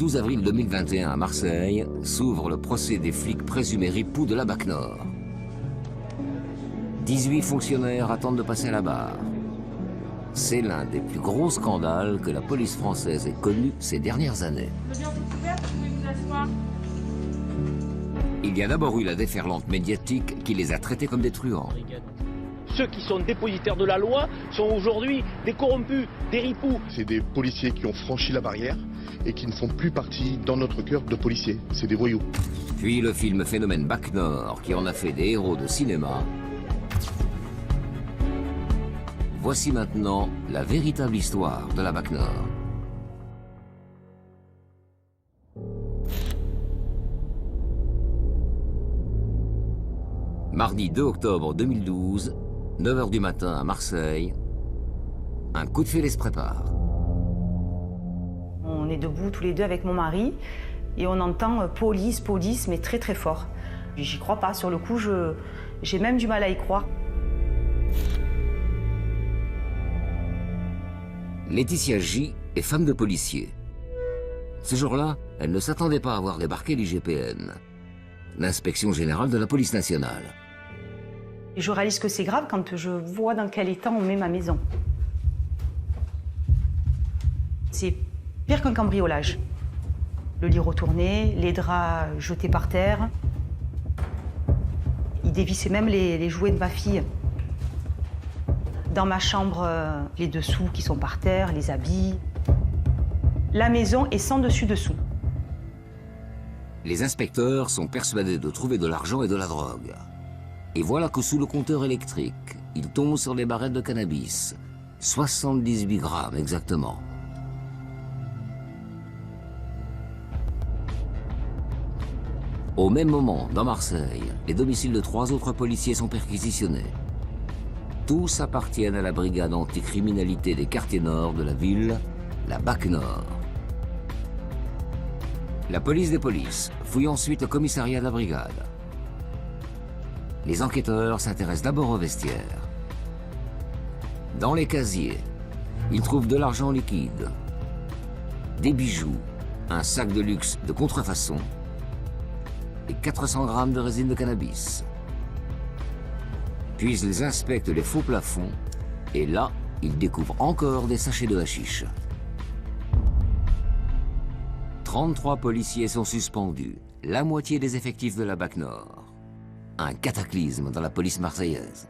12 avril 2021 à Marseille, s'ouvre le procès des flics présumés ripoux de la BAC Nord. 18 fonctionnaires attendent de passer à la barre. C'est l'un des plus gros scandales que la police française ait connu ces dernières années. Il y a d'abord eu la déferlante médiatique qui les a traités comme des truands. Ceux qui sont dépositaires de la loi sont aujourd'hui des corrompus, des ripoux. C'est des policiers qui ont franchi la barrière et qui ne font plus partie dans notre cœur de policiers. C'est des voyous. Puis le film Phénomène BAC Nord qui en a fait des héros de cinéma. Voici maintenant la véritable histoire de la BAC Nord. Mardi 2 octobre 2012, 9 h du matin à Marseille, un coup de fil se prépare. On est debout tous les deux avec mon mari et on entend police, police, mais très très fort. J'y crois pas, sur le coup, j'ai même du mal à y croire. Laetitia J. est femme de policier. Ce jour-là, elle ne s'attendait pas à voir débarquer l'IGPN, l'inspection générale de la police nationale. Et je réalise que c'est grave quand je vois dans quel état on met ma maison. C'est pire qu'un cambriolage. Le lit retourné, les draps jetés par terre. Ils dévissaient même les jouets de ma fille. Dans ma chambre, les dessous qui sont par terre, les habits. La maison est sans dessus-dessous. Les inspecteurs sont persuadés de trouver de l'argent et de la drogue. Et voilà que sous le compteur électrique, ils tombent sur des barrettes de cannabis. 78 grammes exactement. Au même moment, dans Marseille, les domiciles de 3 autres policiers sont perquisitionnés. Tous appartiennent à la brigade anticriminalité des quartiers nord de la ville, la BAC Nord. La police des polices fouille ensuite le commissariat de la brigade. Les enquêteurs s'intéressent d'abord aux vestiaires. Dans les casiers, ils trouvent de l'argent liquide, des bijoux, un sac de luxe de contrefaçon et 400 grammes de résine de cannabis. Puis ils inspectent les faux plafonds et là, ils découvrent encore des sachets de hashish. 33 policiers sont suspendus, la moitié des effectifs de la BAC Nord. Un cataclysme dans la police marseillaise.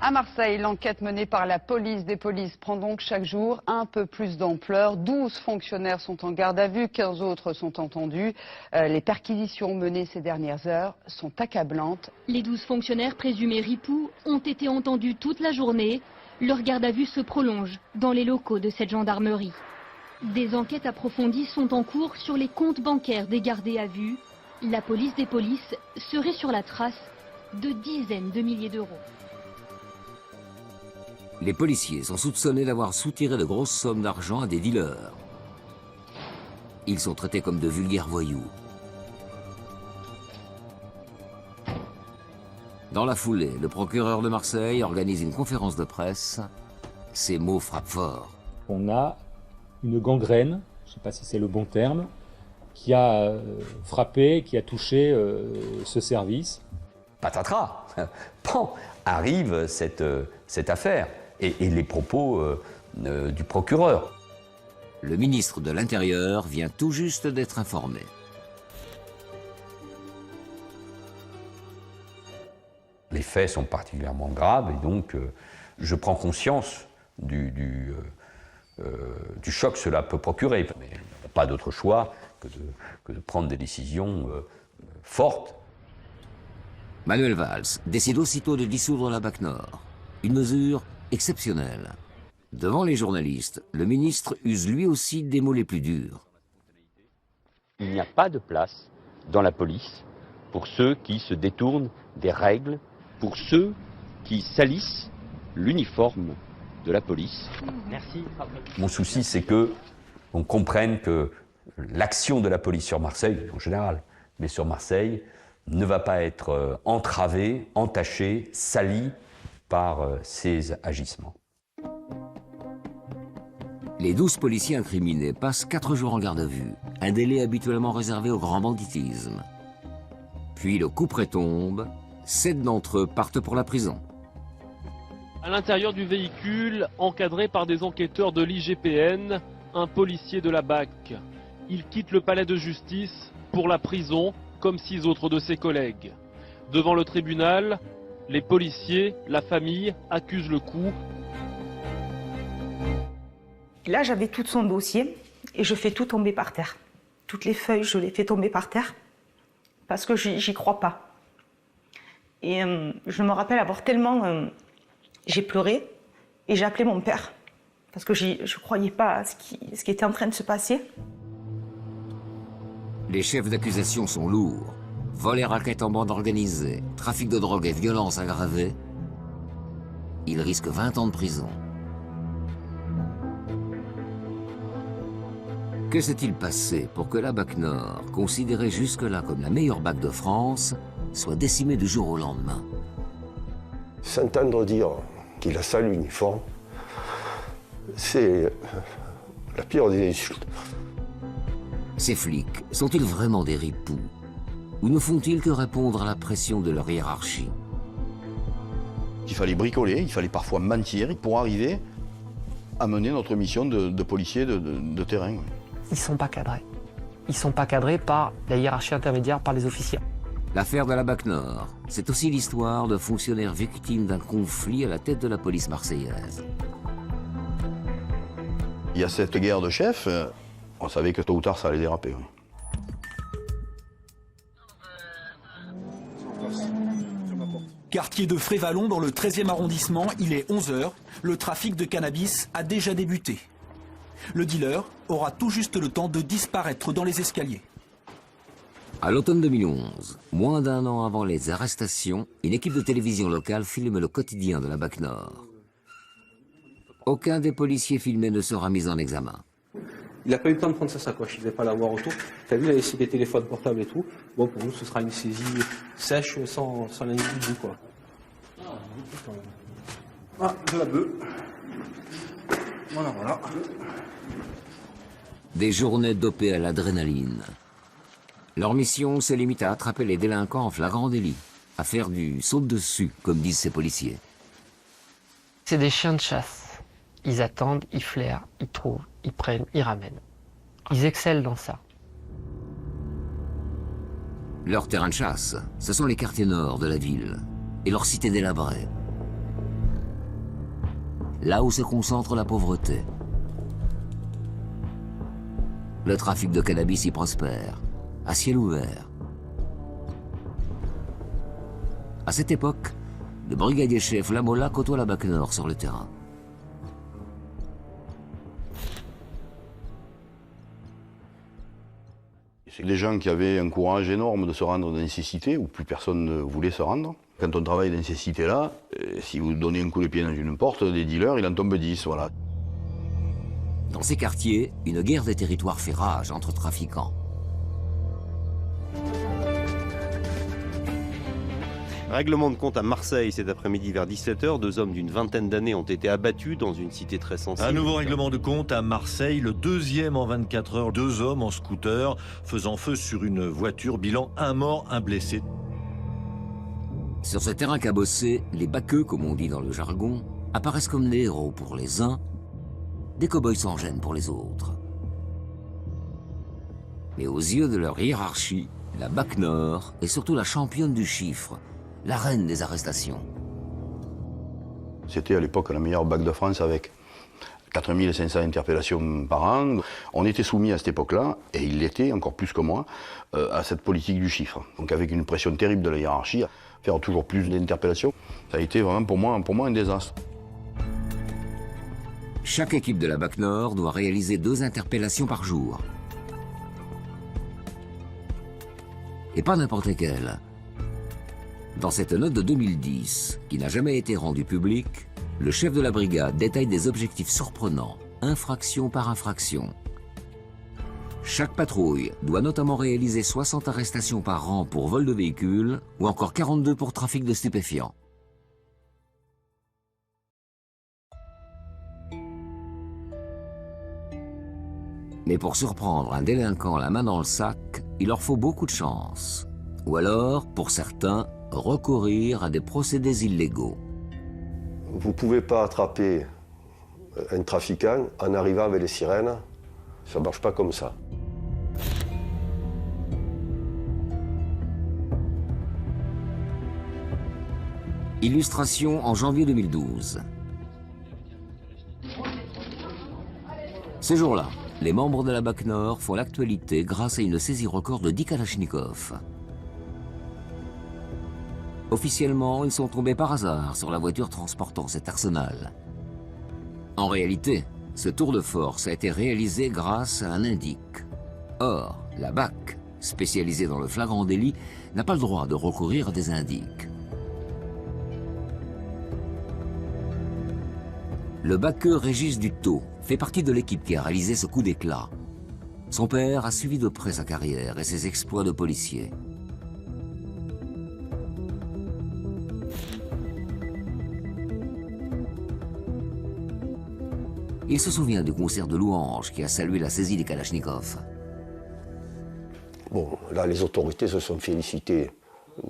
À Marseille, l'enquête menée par la police des polices prend donc chaque jour un peu plus d'ampleur. 12 fonctionnaires sont en garde à vue, 15 autres sont entendus. Les perquisitions menées ces dernières heures sont accablantes. Les 12 fonctionnaires présumés ripoux ont été entendus toute la journée. Leur garde à vue se prolonge dans les locaux de cette gendarmerie. Des enquêtes approfondies sont en cours sur les comptes bancaires des gardés à vue. La police des polices serait sur la trace de dizaines de milliers d'euros. Les policiers sont soupçonnés d'avoir soutiré de grosses sommes d'argent à des dealers. Ils sont traités comme de vulgaires voyous. Dans la foulée, le procureur de Marseille organise une conférence de presse. Ces mots frappent fort. On a une gangrène, je ne sais pas si c'est le bon terme, qui a frappé, qui a touché ce service. Patatras, bon, arrive cette affaire et les propos du procureur. Le ministre de l'Intérieur vient tout juste d'être informé. Les faits sont particulièrement graves et donc je prends conscience du choc que cela peut procurer. Mais il n'y a pas d'autre choix que de prendre des décisions fortes. Manuel Valls décide aussitôt de dissoudre la BAC Nord. Une mesure exceptionnelle. Devant les journalistes, le ministre use lui aussi des mots les plus durs. Il n'y a pas de place dans la police pour ceux qui se détournent des règles, pour ceux qui salissent l'uniforme de la police. Merci. Mon souci, c'est que on comprenne que l'action de la police sur Marseille, en général, mais sur Marseille, ne va pas être entravée, entachée, salie par ces agissements. Les 12 policiers incriminés passent 4 jours en garde à vue, un délai habituellement réservé au grand banditisme. Puis le couperet tombe, 7 d'entre eux partent pour la prison. À l'intérieur du véhicule, encadré par des enquêteurs de l'IGPN, un policier de la BAC. Il quitte le palais de justice pour la prison, comme 6 autres de ses collègues. Devant le tribunal, les policiers, la famille, accusent le coup. Là, j'avais tout son dossier et je fais tout tomber par terre. Toutes les feuilles, je les fais tomber par terre parce que j'y crois pas. Et je me rappelle avoir tellement... j'ai pleuré et j'ai appelé mon père parce que je croyais pas à ce qui était en train de se passer. Les chefs d'accusation sont lourds. Vol et raquettes en bande organisée, trafic de drogue et violence aggravée. Ils risquent 20 ans de prison. Que s'est-il passé pour que la BAC Nord, considérée jusque-là comme la meilleure BAC de France, soit décimée du jour au lendemain? S'entendre dire qu'il a ça l'uniforme, c'est la pire des insultes. Ces flics sont-ils vraiment des ripoux? Ou ne font-ils que répondre à la pression de leur hiérarchie? Il fallait bricoler, il fallait parfois mentir pour arriver à mener notre mission de policier de terrain. Ils ne sont pas cadrés. Ils ne sont pas cadrés par la hiérarchie intermédiaire, par les officiers. L'affaire de la BAC Nord, c'est aussi l'histoire de fonctionnaires victimes d'un conflit à la tête de la police marseillaise. Il y a cette guerre de chefs, on savait que tôt ou tard ça allait déraper. Oui. Quartier de Frévalon dans le 13e arrondissement, il est 11h, le trafic de cannabis a déjà débuté. Le dealer aura tout juste le temps de disparaître dans les escaliers. À l'automne 2011, moins d'un an avant les arrestations, une équipe de télévision locale filme le quotidien de la BAC Nord. Aucun des policiers filmés ne sera mis en examen. Il n'a pas eu le temps de prendre sa sacoche, il ne devait pas l'avoir autour. Tu as vu, il a laissé des téléphones portables et tout. Bon, pour nous, ce sera une saisie sèche sans l'individu, quoi. Ah, de la bœuf. Voilà, voilà. Des journées dopées à l'adrénaline. Leur mission se limite à attraper les délinquants en flagrant délit, à faire du saut-dessus, comme disent ces policiers. C'est des chiens de chasse. Ils attendent, ils flairent, ils trouvent, ils prennent, ils ramènent. Ils excellent dans ça. Leur terrain de chasse, ce sont les quartiers nord de la ville et leurs cités délabrées. Là où se concentre la pauvreté. Le trafic de cannabis y prospère, à ciel ouvert. À cette époque, le brigadier-chef Lamola côtoie la BAC Nord sur le terrain. C'est des gens qui avaient un courage énorme de se rendre dans ces cités où plus personne ne voulait se rendre. Quand on travaille dans ces cités-là, si vous donnez un coup de pied dans une porte, des dealers, il en tombe 10, voilà. Dans ces quartiers, une guerre des territoires fait rage entre trafiquants. Règlement de compte à Marseille cet après-midi vers 17h. 2 hommes d'une vingtaine d'années ont été abattus dans une cité très sensible. Un nouveau règlement de compte à Marseille, le 2e en 24 heures. 2 hommes en scooter faisant feu sur une voiture, bilan 1 mort, 1 blessé. Sur ce terrain cabossé, les baqueux, comme on dit dans le jargon, apparaissent comme des héros pour les uns, des cow-boys sans gêne pour les autres. Mais aux yeux de leur hiérarchie, la BAC Nord est surtout la championne du chiffre, la reine des arrestations. C'était à l'époque la meilleure BAC de France avec 4500 interpellations par an. On était soumis à cette époque-là, et il l'était encore plus que moi, à cette politique du chiffre. Donc avec une pression terrible de la hiérarchie, faire toujours plus d'interpellations, ça a été vraiment pour moi un désastre. Chaque équipe de la BAC Nord doit réaliser 2 interpellations par jour. Et pas n'importe lesquelles. Dans cette note de 2010, qui n'a jamais été rendue publique, le chef de la brigade détaille des objectifs surprenants, infraction par infraction. Chaque patrouille doit notamment réaliser 60 arrestations par an pour vol de véhicules ou encore 42 pour trafic de stupéfiants. Mais pour surprendre un délinquant la main dans le sac, il leur faut beaucoup de chance. Ou alors, pour certains, recourir à des procédés illégaux. Vous ne pouvez pas attraper un trafiquant en arrivant avec les sirènes. Ça ne marche pas comme ça. Illustration en janvier 2012. Ce jour-là, les membres de la BAC Nord font l'actualité grâce à une saisie record de 10 Kalachnikov. Officiellement, ils sont tombés par hasard sur la voiture transportant cet arsenal. En réalité, ce tour de force a été réalisé grâce à un indique. Or, la BAC, spécialisée dans le flagrant délit, n'a pas le droit de recourir à des indiques. Le baqueux Régis Dutot fait partie de l'équipe qui a réalisé ce coup d'éclat. Son père a suivi de près sa carrière et ses exploits de policier. Il se souvient du concert de louanges qui a salué la saisie des Kalachnikov. Bon, là, les autorités se sont félicitées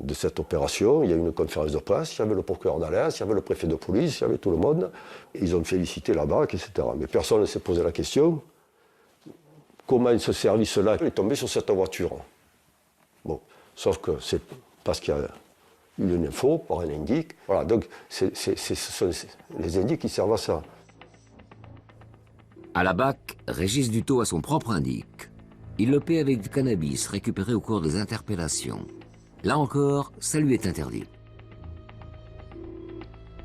de cette opération. Il y a eu une conférence de presse, il y avait le procureur d'Alès, il y avait le préfet de police, il y avait tout le monde. Ils ont félicité la BAC, etc. Mais personne ne s'est posé la question comment ce service-là est tombé sur cette voiture. Bon, sauf que c'est parce qu'il y a eu une info par un indique. Voilà, donc ce sont les indiques qui servent à ça. À la BAC, Régis Dutot a son propre indique. Il le paie avec du cannabis récupéré au cours des interpellations. Là encore, ça lui est interdit.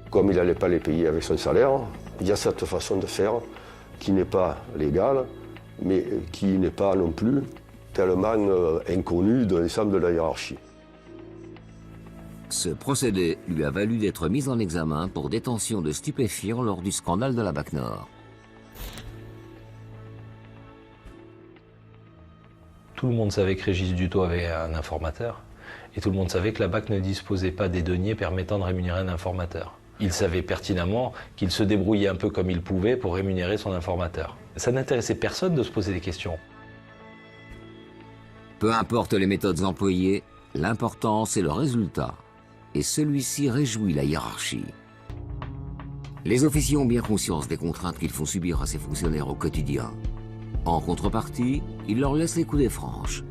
Comme il n'allait pas les payer avec son salaire, il y a cette façon de faire qui n'est pas légale, mais qui n'est pas non plus tellement inconnue de l'ensemble de la hiérarchie. Ce procédé lui a valu d'être mis en examen pour détention de stupéfiants lors du scandale de la BAC Nord. Tout le monde savait que Régis Dutot avait un informateur. Et tout le monde savait que la BAC ne disposait pas des deniers permettant de rémunérer un informateur. Il savait pertinemment qu'il se débrouillait un peu comme il pouvait pour rémunérer son informateur. Ça n'intéressait personne de se poser des questions. Peu importe les méthodes employées, l'important c'est le résultat. Et celui-ci réjouit la hiérarchie. Les officiers ont bien conscience des contraintes qu'ils font subir à ces fonctionnaires au quotidien. En contrepartie, ils leur laissent les coudées franches.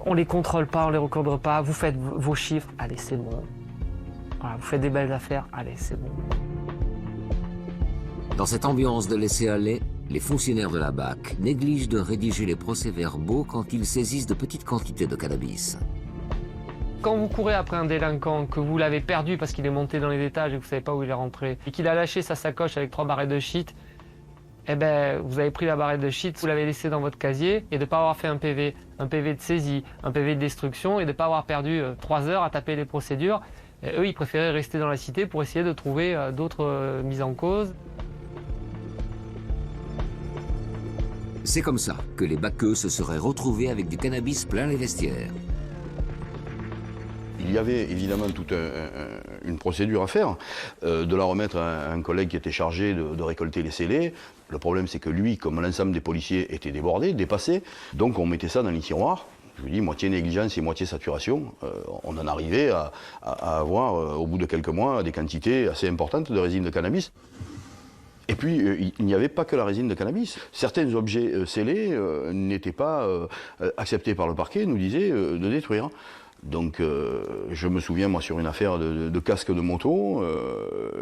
On les contrôle pas, on les recadre pas, vous faites vos chiffres, allez c'est bon. Voilà, vous faites des belles affaires, allez c'est bon. Dans cette ambiance de laisser-aller, les fonctionnaires de la BAC négligent de rédiger les procès-verbaux quand ils saisissent de petites quantités de cannabis. Quand vous courez après un délinquant, que vous l'avez perdu parce qu'il est monté dans les étages et que vous ne savez pas où il est rentré, et qu'il a lâché sa sacoche avec 3 barrettes de shit, eh ben, vous avez pris la barrette de shit, vous l'avez laissée dans votre casier, et de ne pas avoir fait un PV de saisie, un PV de destruction, et de ne pas avoir perdu 3 heures à taper les procédures. Et eux, ils préféraient rester dans la cité pour essayer de trouver d'autres mises en cause. C'est comme ça que les baqueux se seraient retrouvés avec du cannabis plein les vestiaires. Il y avait évidemment toute une procédure à faire, de la remettre à un collègue qui était chargé de récolter les scellés. Le problème, c'est que lui, comme l'ensemble des policiers, était débordé, dépassé. Donc on mettait ça dans les tiroirs. Je vous dis, moitié négligence et moitié saturation. On en arrivait à avoir, au bout de quelques mois, des quantités assez importantes de résine de cannabis. Et puis, il n'y avait pas que la résine de cannabis. Certains objets scellés n'étaient pas acceptés par le parquet, nous disaient de détruire. Donc, je me souviens, moi, sur une affaire de casques de moto,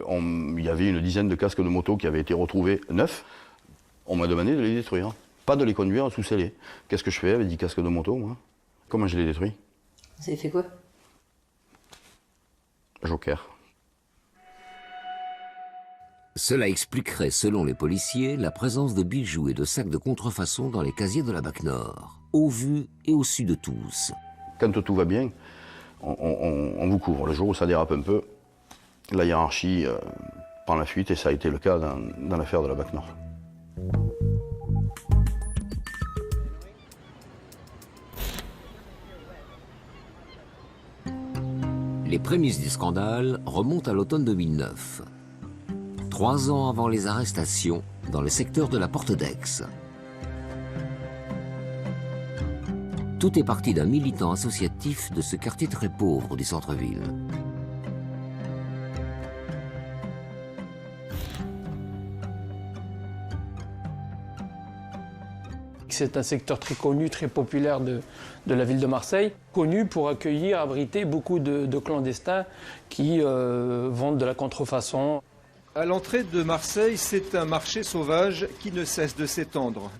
il y avait une dizaine de casques de moto qui avaient été retrouvés neufs. On m'a demandé de les détruire, pas de les conduire sous scellés. Qu'est-ce que je fais avec 10 casques de moto, moi? Comment je les détruis? Vous avez fait quoi? Joker. Cela expliquerait, selon les policiers, la présence de bijoux et de sacs de contrefaçon dans les casiers de la BAC Nord, au vu et au su de tous. Quand tout va bien, on vous couvre. Le jour où ça dérape un peu, la hiérarchie prend la fuite, et ça a été le cas dans l'affaire de la BAC Nord. Les prémices du scandale remontent à l'automne 2009. 3 ans avant les arrestations dans le secteur de la Porte d'Aix. Tout est parti d'un militant associatif de ce quartier très pauvre du centre-ville. C'est un secteur très connu, très populaire de la ville de Marseille, connu pour accueillir, abriter beaucoup de clandestins qui vendent de la contrefaçon. À l'entrée de Marseille, c'est un marché sauvage qui ne cesse de s'étendre.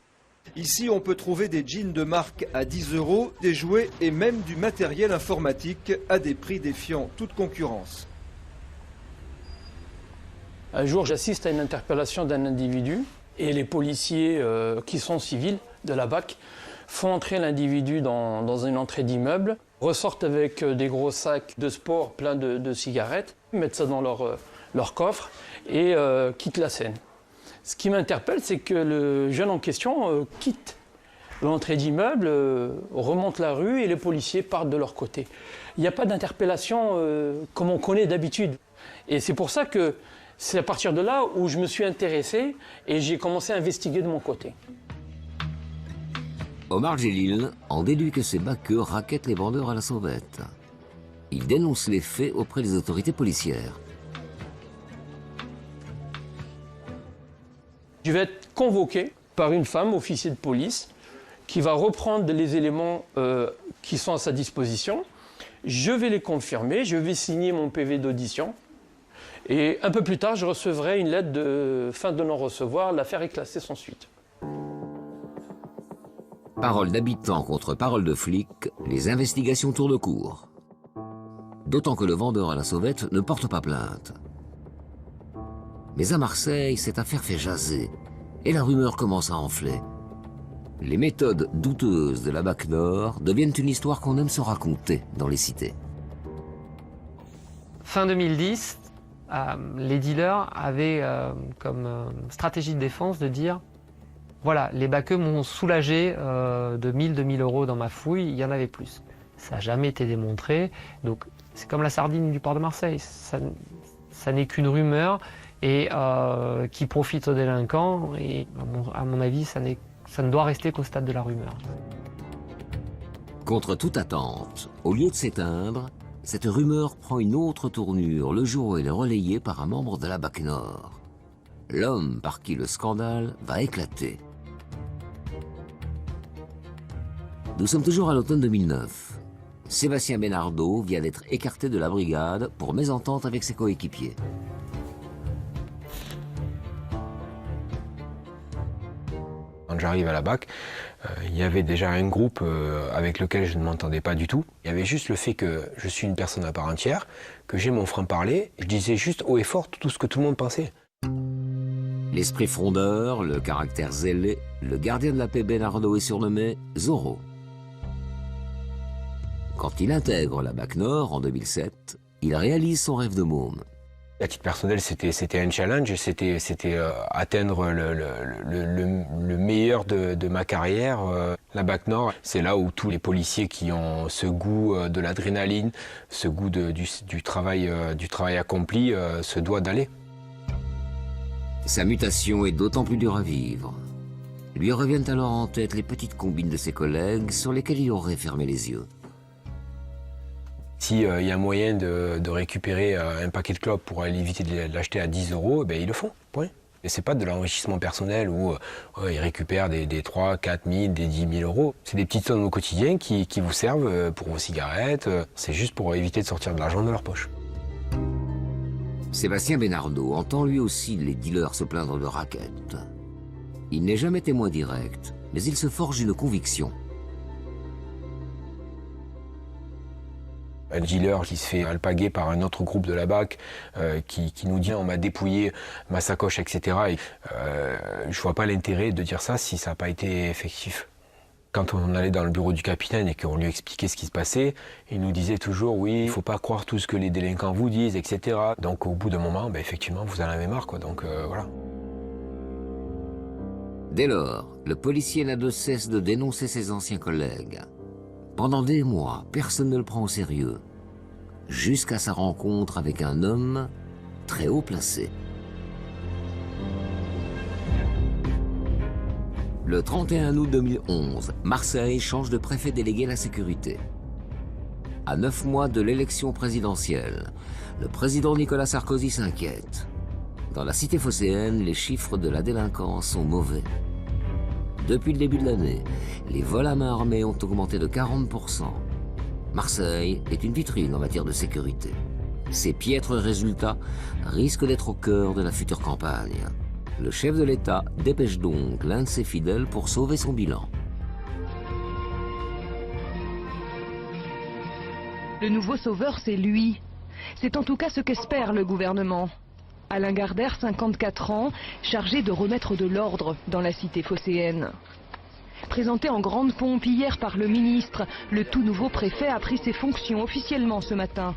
Ici, on peut trouver des jeans de marque à 10 €, des jouets et même du matériel informatique à des prix défiant toute concurrence. Un jour, j'assiste à une interpellation d'un individu et les policiers qui sont civils de la BAC font entrer l'individu dans une entrée d'immeuble, ressortent avec des gros sacs de sport pleins de cigarettes, mettent ça dans leur coffre et quittent la scène. Ce qui m'interpelle, c'est que le jeune en question quitte l'entrée d'immeuble, remonte la rue et les policiers partent de leur côté. Il n'y a pas d'interpellation comme on connaît d'habitude. Et c'est pour ça que c'est à partir de là où je me suis intéressé et j'ai commencé à investiguer de mon côté. Omar Djelil en déduit que ces baqueux raquettent les vendeurs à la sauvette. Il dénonce les faits auprès des autorités policières. Je vais être convoqué par une femme, officier de police, qui va reprendre les éléments qui sont à sa disposition. Je vais les confirmer, je vais signer mon PV d'audition. Et un peu plus tard, je recevrai une lettre de fin de non-recevoir. L'affaire est classée sans suite. Parole d'habitants contre parole de flics, les investigations tournent court. D'autant que le vendeur à la sauvette ne porte pas plainte. Mais à Marseille, cette affaire fait jaser et la rumeur commence à enfler. Les méthodes douteuses de la BAC Nord deviennent une histoire qu'on aime se raconter dans les cités. Fin 2010, les dealers avaient comme stratégie de défense de dire voilà, les baqueux m'ont soulagé de 1000-2000 € dans ma fouille, il y en avait plus. Ça n'a jamais été démontré, donc c'est comme la sardine du port de Marseille, ça n'est qu'une rumeur et qui profite aux délinquants, et à mon avis, ça ne doit rester qu'au stade de la rumeur. Contre toute attente, au lieu de s'éteindre, cette rumeur prend une autre tournure le jour où elle est relayée par un membre de la BAC Nord. L'homme par qui le scandale va éclater. Nous sommes toujours à l'automne 2009. Sébastien Benardo vient d'être écarté de la brigade pour mésentente avec ses coéquipiers. Quand j'arrive à la BAC, il y avait déjà un groupe avec lequel je ne m'entendais pas du tout. Il y avait juste le fait que je suis une personne à part entière, que j'ai mon franc-parler. Je disais juste haut et fort tout ce que tout le monde pensait. L'esprit frondeur, le caractère zélé, le gardien de la paix Benardo est surnommé Zorro. Quand il intègre la BAC Nord en 2007, il réalise son rêve de môme. À titre personnel, c'était un challenge, c'était atteindre le meilleur de ma carrière. La BAC Nord, c'est là où tous les policiers qui ont ce goût de l'adrénaline, ce goût du travail accompli, se doivent d'aller. Sa mutation est d'autant plus dure à vivre. Lui reviennent alors en tête les petites combines de ses collègues sur lesquelles il aurait fermé les yeux. S'il y a moyen de récupérer un paquet de clopes pour aller éviter de l'acheter à 10 €, ben ils le font, point. Et c'est pas de l'enrichissement personnel où ils récupèrent des 3, 4 000, des 10 000 €. C'est des petites sommes au quotidien qui vous servent pour vos cigarettes. C'est juste pour éviter de sortir de l'argent de leur poche. Sébastien Benardo entend lui aussi les dealers se plaindre de raquettes. Il n'est jamais témoin direct, mais il se forge une conviction. Un dealer qui se fait alpaguer par un autre groupe de la BAC, qui nous dit on m'a dépouillé ma sacoche, etc. Et, je vois pas l'intérêt de dire ça si ça n'a pas été effectif. Quand on allait dans le bureau du capitaine et qu'on lui expliquait ce qui se passait, il nous disait toujours oui, il ne faut pas croire tout ce que les délinquants vous disent, etc. Donc au bout d'un moment, ben, effectivement, vous en avez marre, quoi. Donc voilà. Dès lors, le policier n'a de cesse de dénoncer ses anciens collègues. Pendant des mois, personne ne le prend au sérieux, jusqu'à sa rencontre avec un homme très haut placé. Le 31 août 2011, Marseille change de préfet délégué à la sécurité. À 9 mois de l'élection présidentielle, le président Nicolas Sarkozy s'inquiète. Dans la cité phocéenne, les chiffres de la délinquance sont mauvais. Depuis le début de l'année, les vols à main armée ont augmenté de 40%. Marseille est une vitrine en matière de sécurité. Ces piètres résultats risquent d'être au cœur de la future campagne. Le chef de l'État dépêche donc l'un de ses fidèles pour sauver son bilan. Le nouveau sauveur, c'est lui. C'est en tout cas ce qu'espère le gouvernement. Alain Gardère, 54 ans, chargé de remettre de l'ordre dans la cité phocéenne. Présenté en grande pompe hier par le ministre, le tout nouveau préfet a pris ses fonctions officiellement ce matin.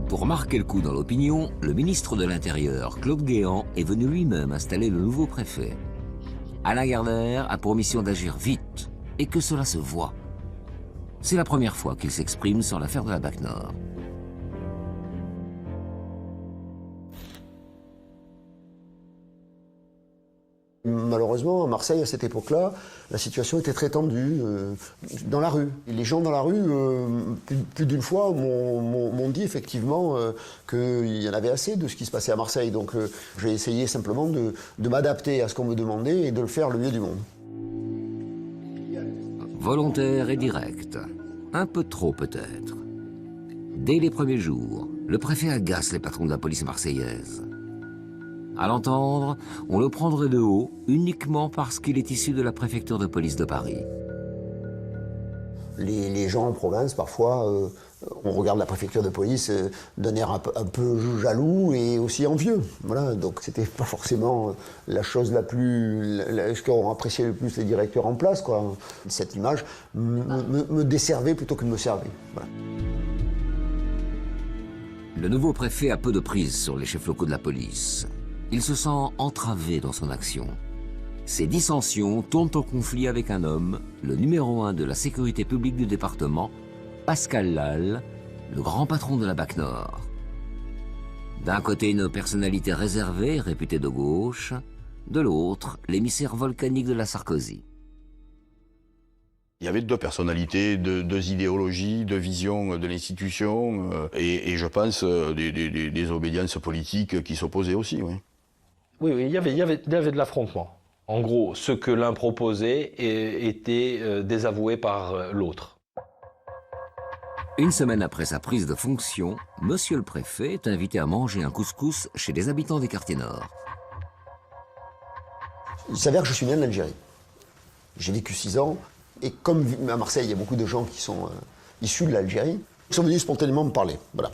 Pour marquer le coup dans l'opinion, le ministre de l'Intérieur, Claude Guéant, est venu lui-même installer le nouveau préfet. Alain Gardère a pour mission d'agir vite et que cela se voit. C'est la première fois qu'il s'exprime sur l'affaire de la BAC Nord. Malheureusement, à Marseille, à cette époque-là, la situation était très tendue dans la rue. Et les gens dans la rue, plus d'une fois, m'ont dit effectivement qu'il y en avait assez de ce qui se passait à Marseille. Donc j'ai essayé simplement de m'adapter à ce qu'on me demandait et de le faire le mieux du monde. Volontaire et direct. Un peu trop peut-être. Dès les premiers jours, le préfet agace les patrons de la police marseillaise. À l'entendre, on le prendrait de haut uniquement parce qu'il est issu de la préfecture de police de Paris. Les gens en province, parfois, on regarde la préfecture de police d'un air un peu jaloux et aussi envieux. Voilà, donc c'était pas forcément la chose la plus... ce qu'ont apprécié le plus les directeurs en place, quoi. Cette image me desservait plutôt que de me servir. Voilà. Le nouveau préfet a peu de prise sur les chefs locaux de la police. Il se sent entravé dans son action. Ces dissensions tournent au conflit avec un homme, le numéro 1 de la sécurité publique du département, Pascal Lal, le grand patron de la BAC Nord. D'un côté, une personnalité réservée, réputée de gauche, de l'autre, l'émissaire volcanique de la Sarkozy. Il y avait deux personnalités, deux idéologies, deux visions de l'institution, et je pense des obédiences politiques qui s'opposaient aussi, oui. Oui, il y avait de l'affrontement. En gros, ce que l'un proposait était désavoué par l'autre. Une semaine après sa prise de fonction, monsieur le préfet est invité à manger un couscous chez des habitants des quartiers nord. Il s'avère que je suis né en Algérie. J'ai vécu 6 ans, et comme à Marseille, il y a beaucoup de gens qui sont issus de l'Algérie, ils sont venus spontanément me parler. Voilà.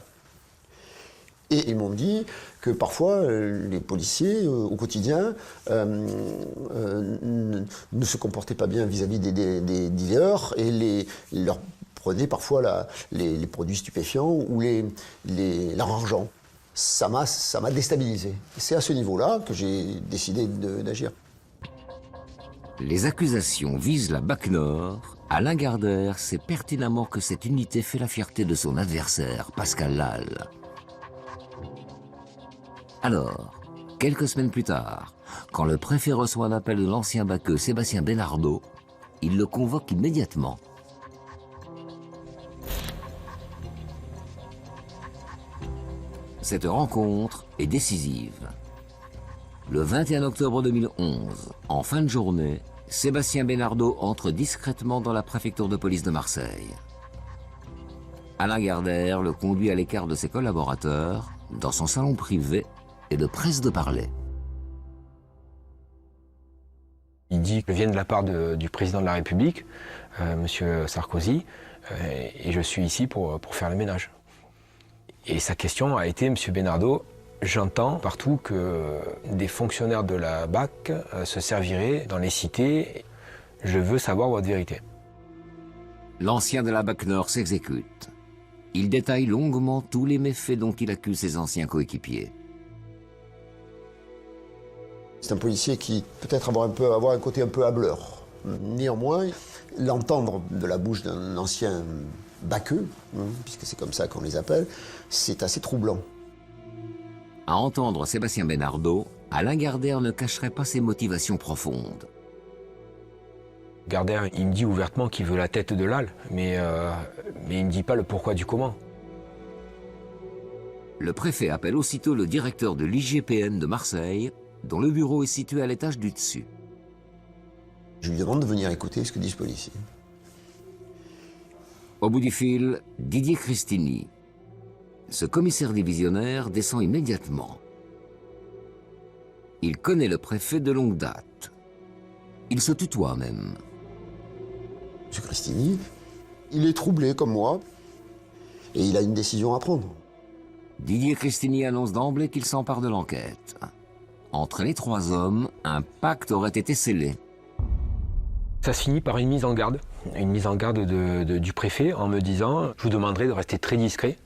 Et ils m'ont dit que parfois, les policiers, au quotidien, ne se comportaient pas bien vis-à-vis des dealers et leur prenaient parfois les produits stupéfiants ou leur argent. Ça m'a déstabilisé. C'est à ce niveau-là que j'ai décidé d'agir. Les accusations visent la BAC Nord. Alain Gardère sait pertinemment que cette unité fait la fierté de son adversaire, Pascal Lal. Alors, quelques semaines plus tard, quand le préfet reçoit un appel de l'ancien baqueux Sébastien Benardo, il le convoque immédiatement. Cette rencontre est décisive. Le 21 octobre 2011, en fin de journée, Sébastien Benardo entre discrètement dans la préfecture de police de Marseille. Alain Gardère le conduit à l'écart de ses collaborateurs, dans son salon privé, et le presse de parler. Il dit que je viens de la part du président de la République, monsieur Sarkozy, et je suis ici pour faire le ménage. Et sa question a été, monsieur Benardo, j'entends partout que des fonctionnaires de la BAC se serviraient dans les cités. Je veux savoir votre vérité. L'ancien de la BAC Nord s'exécute. Il détaille longuement tous les méfaits dont il accuse ses anciens coéquipiers. C'est un policier qui peut-être avoir un côté un peu hâbleur. Néanmoins, l'entendre de la bouche d'un ancien baqueux, puisque c'est comme ça qu'on les appelle, c'est assez troublant. À entendre Sébastien Benardo, Alain Gardère ne cacherait pas ses motivations profondes. Gardère, il me dit ouvertement qu'il veut la tête de Lal, mais il ne me dit pas le pourquoi du comment. Le préfet appelle aussitôt le directeur de l'IGPN de Marseille, dont le bureau est situé à l'étage du dessus. Je lui demande de venir écouter ce que dit ce policier. Au bout du fil, Didier Cristini. Ce commissaire divisionnaire descend immédiatement. Il connaît le préfet de longue date. Il se tutoie même. M. Cristini, il est troublé comme moi, et il a une décision à prendre. Didier Cristini annonce d'emblée qu'il s'empare de l'enquête. Entre les trois hommes, un pacte aurait été scellé. Ça se finit par une mise en garde du préfet en me disant « je vous demanderai de rester très discret ».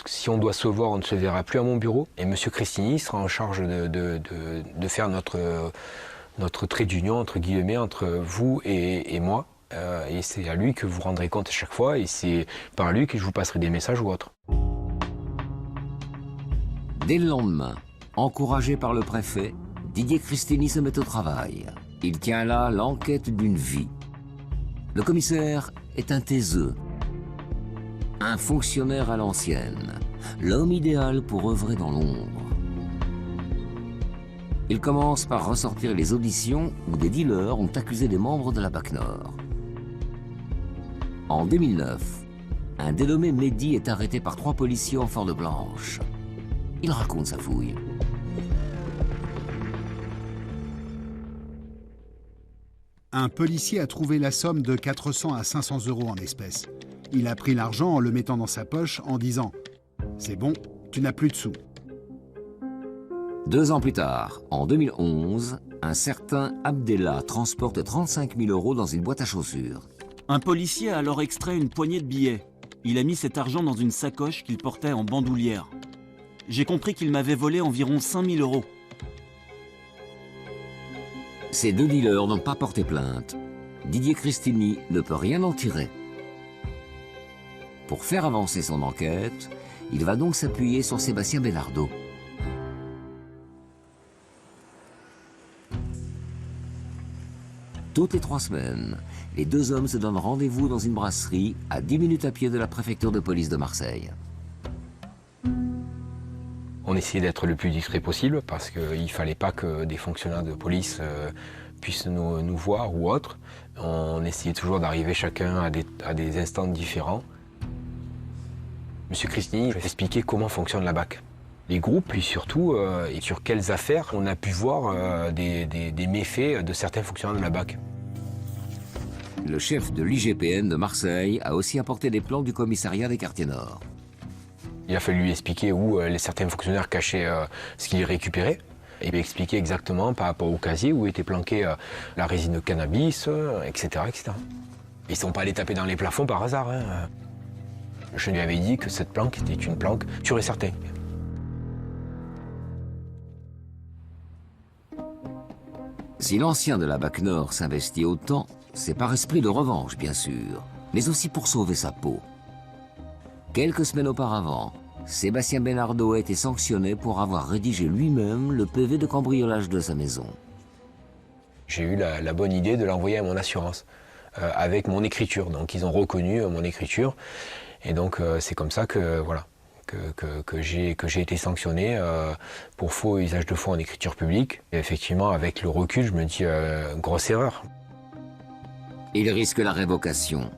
Si on doit se voir, on ne se verra plus à mon bureau. Et M. Cristini sera en charge de faire notre trait d'union, entre guillemets, entre vous et moi. Et c'est à lui que vous rendrez compte à chaque fois, et c'est par lui que je vous passerai des messages ou autres. Dès le lendemain, encouragé par le préfet, Didier Cristini se met au travail. Il tient là l'enquête d'une vie. Le commissaire est un taiseux, un fonctionnaire à l'ancienne, l'homme idéal pour œuvrer dans l'ombre. Il commence par ressortir les auditions où des dealers ont accusé des membres de la BAC Nord. En 2009, un dénommé Mehdi est arrêté par 3 policiers en forme blanche. Il raconte sa fouille. Un policier a trouvé la somme de 400 à 500 € en espèces. Il a pris l'argent en le mettant dans sa poche en disant « C'est bon, tu n'as plus de sous ». 2 ans plus tard, en 2011, un certain Abdellah transporte 35 000 € dans une boîte à chaussures. Un policier a alors extrait une poignée de billets. Il a mis cet argent dans une sacoche qu'il portait en bandoulière. J'ai compris qu'il m'avait volé environ 5 000 €. Ces 2 dealers n'ont pas porté plainte. Didier Cristini ne peut rien en tirer. Pour faire avancer son enquête, il va donc s'appuyer sur Sébastien Benardo. Toutes les 3 semaines, les 2 hommes se donnent rendez-vous dans une brasserie à 10 minutes à pied de la préfecture de police de Marseille. On essayait d'être le plus discret possible parce qu'il ne fallait pas que des fonctionnaires de police puissent nous voir ou autres. On essayait toujours d'arriver chacun à des instants différents. M. Cristini expliquait comment fonctionne la BAC. Les groupes, puis surtout, et sur quelles affaires on a pu voir des méfaits de certains fonctionnaires de la BAC. Le chef de l'IGPN de Marseille a aussi apporté des plans du commissariat des quartiers nord. Il a fallu lui expliquer où certains fonctionnaires cachaient ce qu'ils récupéraient. Et lui expliquer exactement par rapport au casier où était planquée la résine de cannabis, etc., etc. Ils ne sont pas allés taper dans les plafonds par hasard. Hein. Je lui avais dit que cette planque était une planque sûre et certaine. Si l'ancien de la BAC Nord s'investit autant, c'est par esprit de revanche, bien sûr, mais aussi pour sauver sa peau. Quelques semaines auparavant, Sébastien Benardo a été sanctionné pour avoir rédigé lui-même le PV de cambriolage de sa maison. J'ai eu la bonne idée de l'envoyer à mon assurance, avec mon écriture. Donc ils ont reconnu mon écriture, et donc c'est comme ça que, voilà, que j'ai été sanctionné pour faux usage de faux en écriture publique. Et effectivement, avec le recul, je me dis grosse erreur. Il risque la révocation.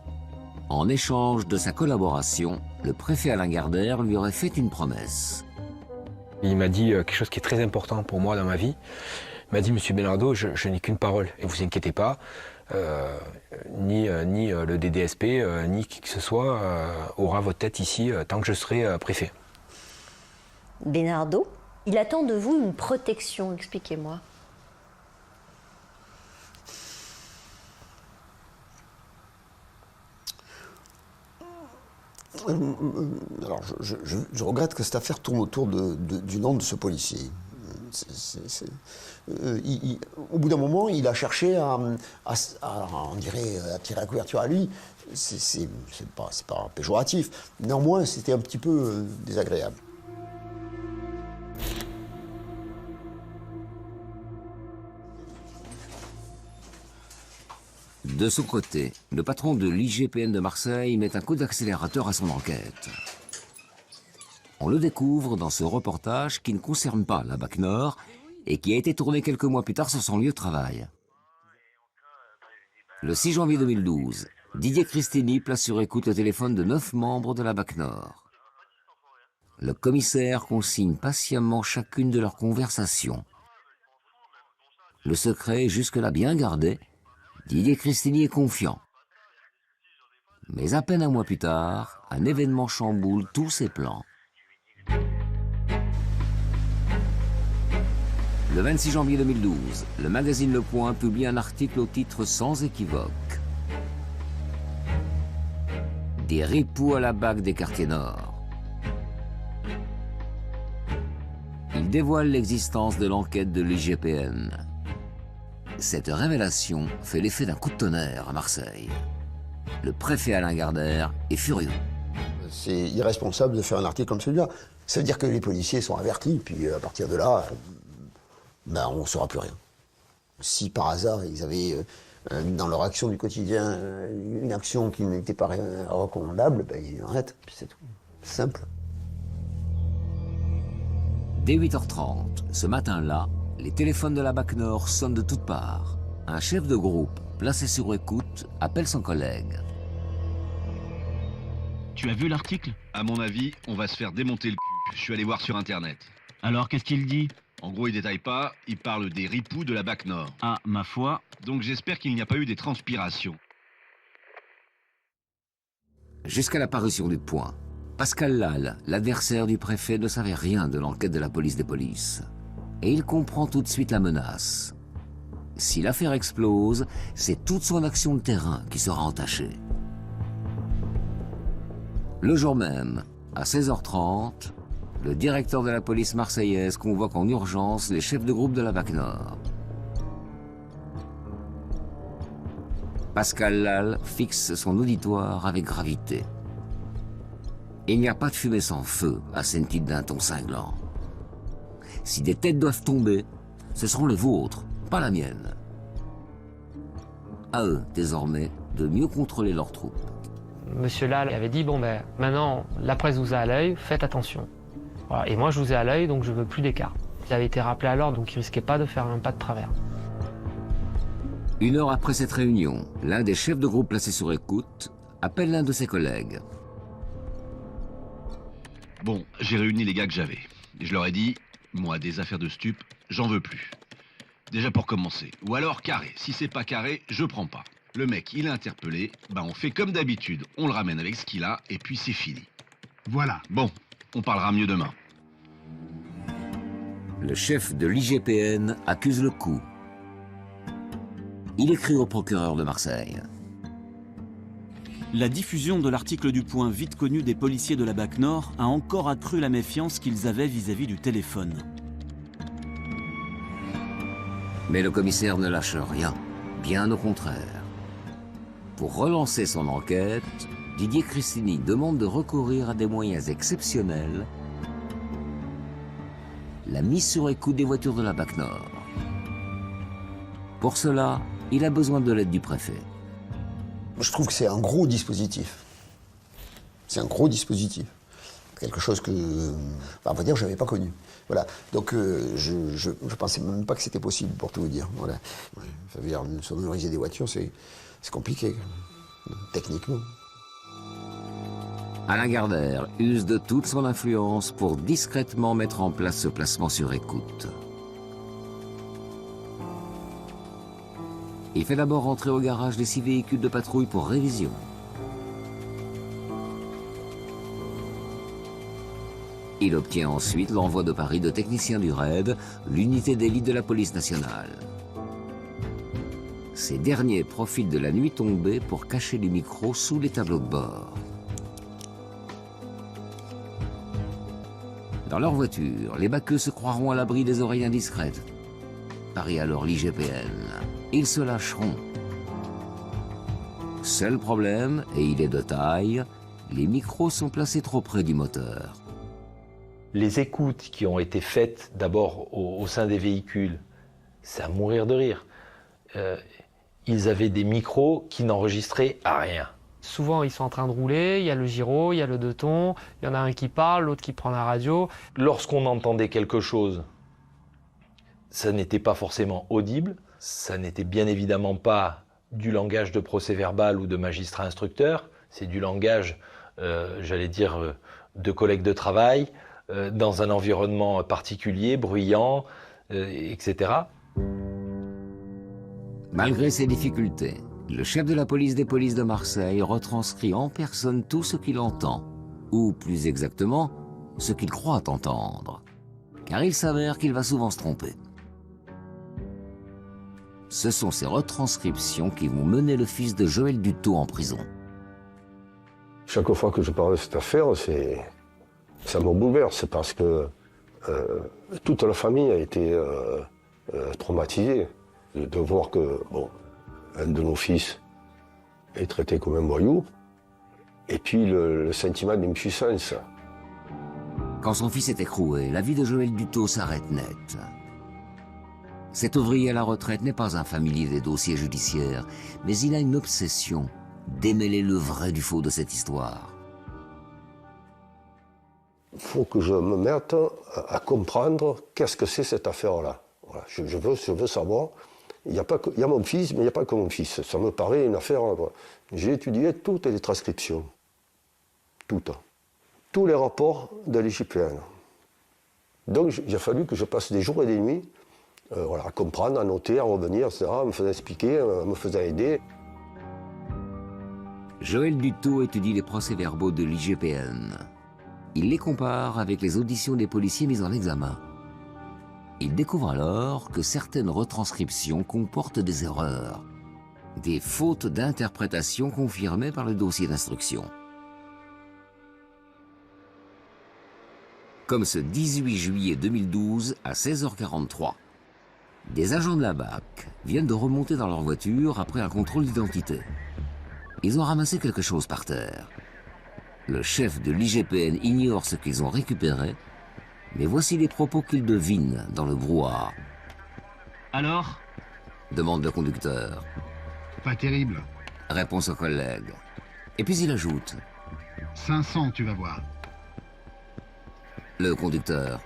En échange de sa collaboration, le préfet Alain Gardère lui aurait fait une promesse. Il m'a dit quelque chose qui est très important pour moi dans ma vie. Il m'a dit, Monsieur Benardo, je n'ai qu'une parole, et vous inquiétez pas, ni le DDSP, ni qui que ce soit aura votre tête ici tant que je serai préfet. Benardo, il attend de vous une protection, expliquez-moi. Alors, je regrette que cette affaire tourne autour du nom de ce policier. Au bout d'un moment, il a cherché on dirait, à tirer la couverture à lui. C'est pas péjoratif. Néanmoins, c'était un petit peu désagréable. De son côté, le patron de l'IGPN de Marseille met un coup d'accélérateur à son enquête. On le découvre dans ce reportage qui ne concerne pas la BAC Nord et qui a été tourné quelques mois plus tard sur son lieu de travail. Le 6 janvier 2012, Didier Cristini place sur écoute le téléphone de 9 membres de la BAC Nord. Le commissaire consigne patiemment chacune de leurs conversations. Le secret est jusque-là bien gardé. Didier Cristini est confiant. Mais à peine un mois plus tard, un événement chamboule tous ses plans. Le 26 janvier 2012, le magazine Le Point publie un article au titre sans équivoque. Des ripoux à la BAC des quartiers nord. Il dévoile l'existence de l'enquête de l'IGPN. Cette révélation fait l'effet d'un coup de tonnerre à Marseille. Le préfet Alain Gardère est furieux. C'est irresponsable de faire un article comme celui-là. Ça veut dire que les policiers sont avertis, puis à partir de là, on ne saura plus rien. Si par hasard ils avaient dans leur action du quotidien une action qui n'était pas recommandable, ils arrêtent, puis c'est tout. C'est simple. Dès 8h30, ce matin-là, les téléphones de la BAC Nord sonnent de toutes parts. Un chef de groupe, placé sur écoute, appelle son collègue. Tu as vu l'article? À mon avis, on va se faire démonter le cul. Je suis allé voir sur Internet. Alors, qu'est-ce qu'il dit? En gros, il détaille pas, il parle des ripoux de la BAC Nord. Ah, ma foi. Donc j'espère qu'il n'y a pas eu des transpirations. Jusqu'à la parution du Point, Pascal Lal, l'adversaire du préfet, ne savait rien de l'enquête de la police des polices. Et il comprend tout de suite la menace. Si l'affaire explose, c'est toute son action de terrain qui sera entachée. Le jour même, à 16h30, le directeur de la police marseillaise convoque en urgence les chefs de groupe de la BAC Nord. Pascal Lal fixe son auditoire avec gravité. Il n'y a pas de fumée sans feu, assène-t-il d'un ton cinglant. Si des têtes doivent tomber, ce seront les vôtres, pas la mienne. À eux, désormais, de mieux contrôler leurs troupes. Monsieur Lal avait dit, maintenant, la presse vous a à l'œil, faites attention. Voilà. Et moi, je vous ai à l'œil, donc je veux plus d'écart. Il avait été rappelé à l'ordre, donc il risquait pas de faire un pas de travers. 1 heure après cette réunion, l'un des chefs de groupe placés sur écoute appelle l'un de ses collègues. Bon, j'ai réuni les gars que j'avais. Je leur ai dit, moi, des affaires de stup, j'en veux plus. Déjà pour commencer. Ou alors carré. Si c'est pas carré, je prends pas. Le mec, il est interpellé, on fait comme d'habitude. On le ramène avec ce qu'il a, et puis c'est fini. Voilà. Bon, on parlera mieux demain. Le chef de l'IGPN accuse le coup. Il écrit au procureur de Marseille. La diffusion de l'article du Point vite connu des policiers de la BAC Nord a encore accru la méfiance qu'ils avaient vis-à-vis du téléphone. Mais le commissaire ne lâche rien, bien au contraire. Pour relancer son enquête, Didier Cristini demande de recourir à des moyens exceptionnels, la mise sur écoute des voitures de la BAC Nord. Pour cela, il a besoin de l'aide du préfet. Je trouve que c'est un gros dispositif. C'est un gros dispositif. Quelque chose que, on va dire, je n'avais pas connu. Voilà. Donc, je pensais même pas que c'était possible, pour tout vous dire. Voilà. Ça veut dire, sonoriser des voitures, c'est compliqué, techniquement. Alain Gardère use de toute son influence pour discrètement mettre en place ce placement sur écoute. Il fait d'abord rentrer au garage les 6 véhicules de patrouille pour révision. Il obtient ensuite l'envoi de Paris de techniciens du RAID, l'unité d'élite de la police nationale. Ces derniers profitent de la nuit tombée pour cacher les micros sous les tableaux de bord. Dans leur voiture, les baqueux se croiront à l'abri des oreilles indiscrètes. Parie alors l'IGPN. Ils se lâcheront. Seul problème, et il est de taille, les micros sont placés trop près du moteur. Les écoutes qui ont été faites d'abord au sein des véhicules, c'est à mourir de rire. Ils avaient des micros qui n'enregistraient à rien. Souvent, ils sont en train de rouler, il y a le gyro, il y a le 2 tons, il y en a un qui parle, l'autre qui prend la radio. Lorsqu'on entendait quelque chose, ça n'était pas forcément audible, ça n'était bien évidemment pas du langage de procès-verbal ou de magistrat instructeur, c'est du langage, j'allais dire, de collègues de travail, dans un environnement particulier, bruyant, etc. Malgré ces difficultés, le chef de la police des polices de Marseille retranscrit en personne tout ce qu'il entend, ou plus exactement, ce qu'il croit entendre, car il s'avère qu'il va souvent se tromper. Ce sont ces retranscriptions qui vont mener le fils de Joël Dutot en prison. Chaque fois que je parle de cette affaire, ça me bouleverse parce que toute la famille a été traumatisée de voir que un de nos fils est traité comme un voyou, et puis le sentiment d'impuissance. Quand son fils est écroué, la vie de Joël Dutot s'arrête net. Cet ouvrier à la retraite n'est pas un familier des dossiers judiciaires, mais il a une obsession, démêler le vrai du faux de cette histoire. Il faut que je me mette à comprendre qu'est-ce que c'est cette affaire-là. Voilà, je veux savoir. Il y a mon fils, mais il n'y a pas que mon fils. Ça me paraît une affaire... J'ai étudié toutes les transcriptions. Toutes. Tous les rapports de l'IGPN. Donc il a fallu que je passe des jours et des nuits à comprendre, à noter, à revenir, etc., à me faisant expliquer, à me faisant aider. Joël Dutot étudie les procès-verbaux de l'IGPN. Il les compare avec les auditions des policiers mis en examen. Il découvre alors que certaines retranscriptions comportent des erreurs, des fautes d'interprétation confirmées par le dossier d'instruction. Comme ce 18 juillet 2012 à 16h43. Des agents de la BAC viennent de remonter dans leur voiture après un contrôle d'identité. Ils ont ramassé quelque chose par terre. Le chef de l'IGPN ignore ce qu'ils ont récupéré, mais voici les propos qu'il devine dans le brouhaha. Alors ? Demande le conducteur. Pas terrible. Répond son collègue. Et puis il ajoute. 500, tu vas voir. Le conducteur.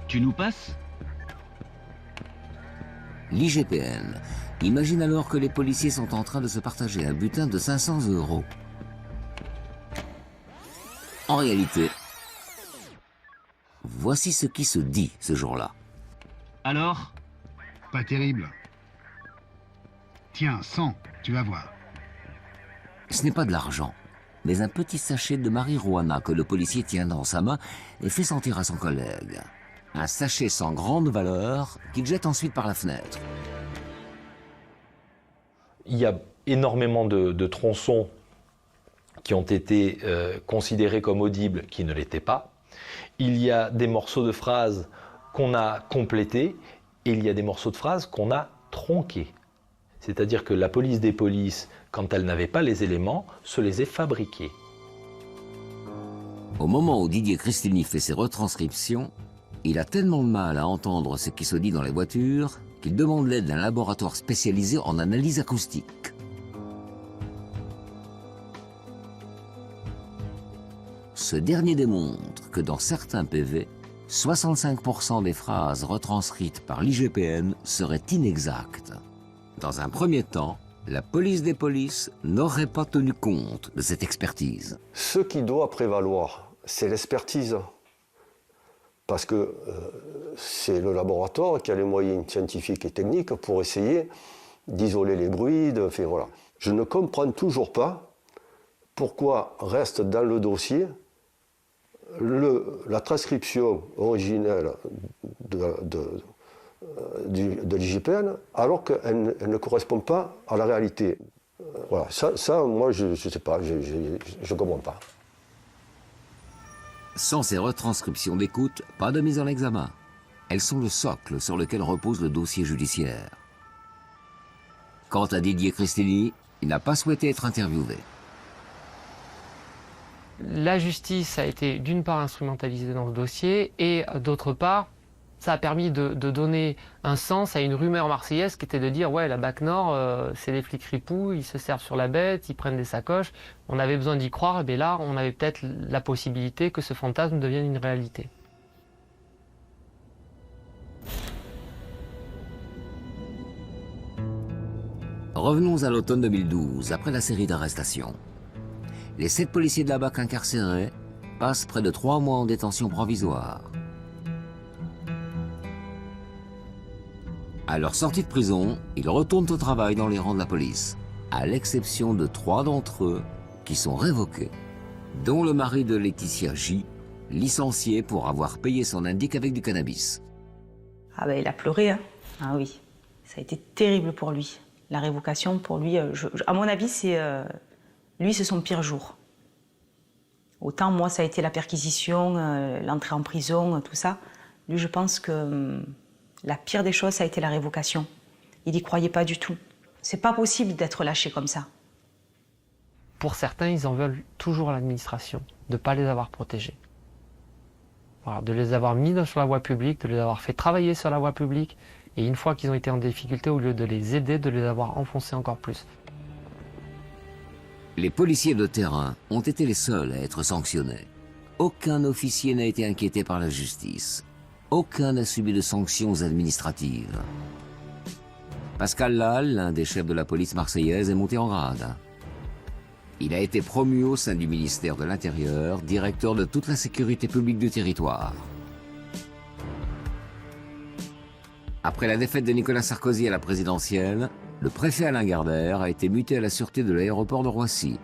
Tu nous passes ? L'IGPN imagine alors que les policiers sont en train de se partager un butin de 500 €. En réalité, voici ce qui se dit ce jour-là. Alors ? Pas terrible. Tiens, 100, tu vas voir. Ce n'est pas de l'argent, mais un petit sachet de marijuana que le policier tient dans sa main et fait sentir à son collègue. Un sachet sans grande valeur qu'il jette ensuite par la fenêtre. Il y a énormément de tronçons qui ont été considérés comme audibles qui ne l'étaient pas. Il y a des morceaux de phrases qu'on a complétés et il y a des morceaux de phrases qu'on a tronqués. C'est-à-dire que la police des polices, quand elle n'avait pas les éléments, se les est fabriqués. Au moment où Didier Cristini fait ses retranscriptions, il a tellement de mal à entendre ce qui se dit dans les voitures qu'il demande l'aide d'un laboratoire spécialisé en analyse acoustique. Ce dernier démontre que dans certains PV, 65% des phrases retranscrites par l'IGPN seraient inexactes. Dans un premier temps, la police des polices n'aurait pas tenu compte de cette expertise. Ce qui doit prévaloir, c'est l'expertise. Parce que c'est le laboratoire qui a les moyens scientifiques et techniques pour essayer d'isoler les bruits. Voilà. Je ne comprends toujours pas pourquoi reste dans le dossier la transcription originelle de l'IGPN alors qu'elle ne correspond pas à la réalité. Voilà. Ça, moi, je ne sais pas, je ne comprends pas. Sans ces retranscriptions d'écoute, pas de mise en examen. Elles sont le socle sur lequel repose le dossier judiciaire. Quant à Didier Cristini, il n'a pas souhaité être interviewé. La justice a été d'une part instrumentalisée dans le dossier et d'autre part, Ça a permis de donner un sens à une rumeur marseillaise qui était de dire « ouais, la BAC Nord, c'est des flics ripoux, ils se servent sur la bête, ils prennent des sacoches ». On avait besoin d'y croire, et bien là, on avait peut-être la possibilité que ce fantasme devienne une réalité. Revenons à l'automne 2012, après la série d'arrestations. Les 7 policiers de la BAC incarcérés passent près de 3 mois en détention provisoire. À leur sortie de prison, ils retournent au travail dans les rangs de la police, à l'exception de 3 d'entre eux qui sont révoqués, dont le mari de Laetitia J, licencié pour avoir payé son indique avec du cannabis. Ah ben il a pleuré, hein. Ah oui, ça a été terrible pour lui. La révocation, pour lui, à mon avis, lui, c'est son pire jour. Autant moi, ça a été la perquisition, l'entrée en prison, tout ça. Lui, je pense que la pire des choses, ça a été la révocation. Il n'y croyait pas du tout. C'est pas possible d'être lâché comme ça. Pour certains, ils en veulent toujours à l'administration, de ne pas les avoir protégés. Voilà, de les avoir mis sur la voie publique, de les avoir fait travailler sur la voie publique, et une fois qu'ils ont été en difficulté, au lieu de les aider, de les avoir enfoncés encore plus. Les policiers de terrain ont été les seuls à être sanctionnés. Aucun officier n'a été inquiété par la justice. Aucun n'a subi de sanctions administratives. Pascal Lal, l'un des chefs de la police marseillaise, est monté en grade. Il a été promu au sein du ministère de l'Intérieur, directeur de toute la sécurité publique du territoire. Après la défaite de Nicolas Sarkozy à la présidentielle, le préfet Alain Gardère a été muté à la sûreté de l'aéroport de Roissy.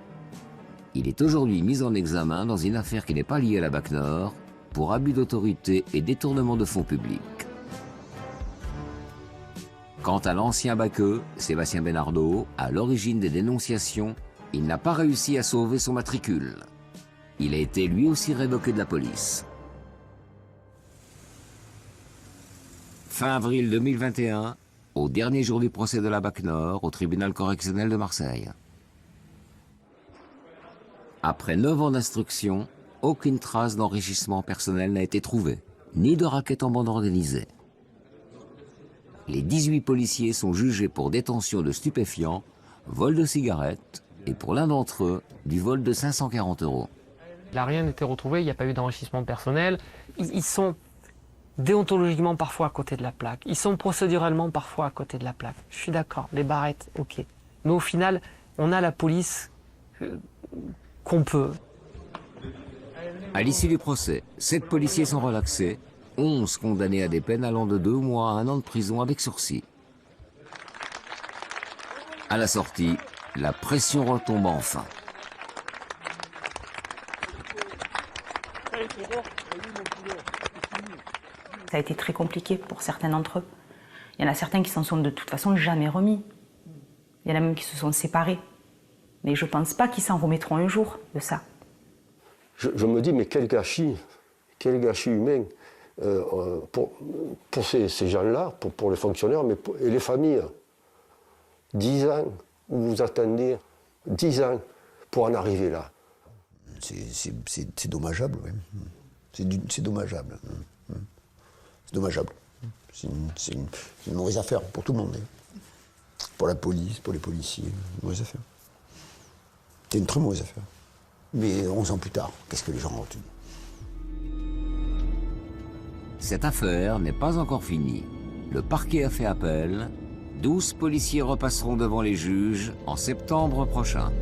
Il est aujourd'hui mis en examen dans une affaire qui n'est pas liée à la BAC Nord, pour abus d'autorité et détournement de fonds publics. Quant à l'ancien BACeux, Sébastien Benardo, à l'origine des dénonciations, il n'a pas réussi à sauver son matricule. Il a été lui aussi révoqué de la police. Fin avril 2021, au dernier jour du procès de la BAC Nord, au tribunal correctionnel de Marseille. Après 9 ans d'instruction, aucune trace d'enrichissement personnel n'a été trouvée, ni de racket en bande organisée. Les 18 policiers sont jugés pour détention de stupéfiants, vol de cigarettes et pour l'un d'entre eux, du vol de 540 €. Là, rien n'était retrouvé, il n'y a pas eu d'enrichissement personnel. Ils sont déontologiquement parfois à côté de la plaque. Ils sont procéduralement parfois à côté de la plaque. Je suis d'accord, les barrettes, ok. Mais au final, on a la police qu'on peut. À l'issue du procès, 7 policiers sont relaxés, 11 condamnés à des peines allant de 2 mois à 1 an de prison avec sursis. À la sortie, la pression retombe enfin. Ça a été très compliqué pour certains d'entre eux. Il y en a certains qui s'en sont de toute façon jamais remis. Il y en a même qui se sont séparés. Mais je ne pense pas qu'ils s'en remettront un jour de ça. Je me dis, mais quel gâchis humain pour ces gens-là, pour les fonctionnaires et les familles. 10 ans où vous attendez, 10 ans pour en arriver là. C'est dommageable, oui. C'est dommageable. C'est dommageable. C'est une mauvaise affaire pour tout le monde. Pour la police, pour les policiers, une mauvaise affaire. C'est une très mauvaise affaire. Mais 11 ans plus tard, qu'est-ce que les gens ont retenu? Cette affaire n'est pas encore finie. Le parquet a fait appel. 12 policiers repasseront devant les juges en septembre prochain.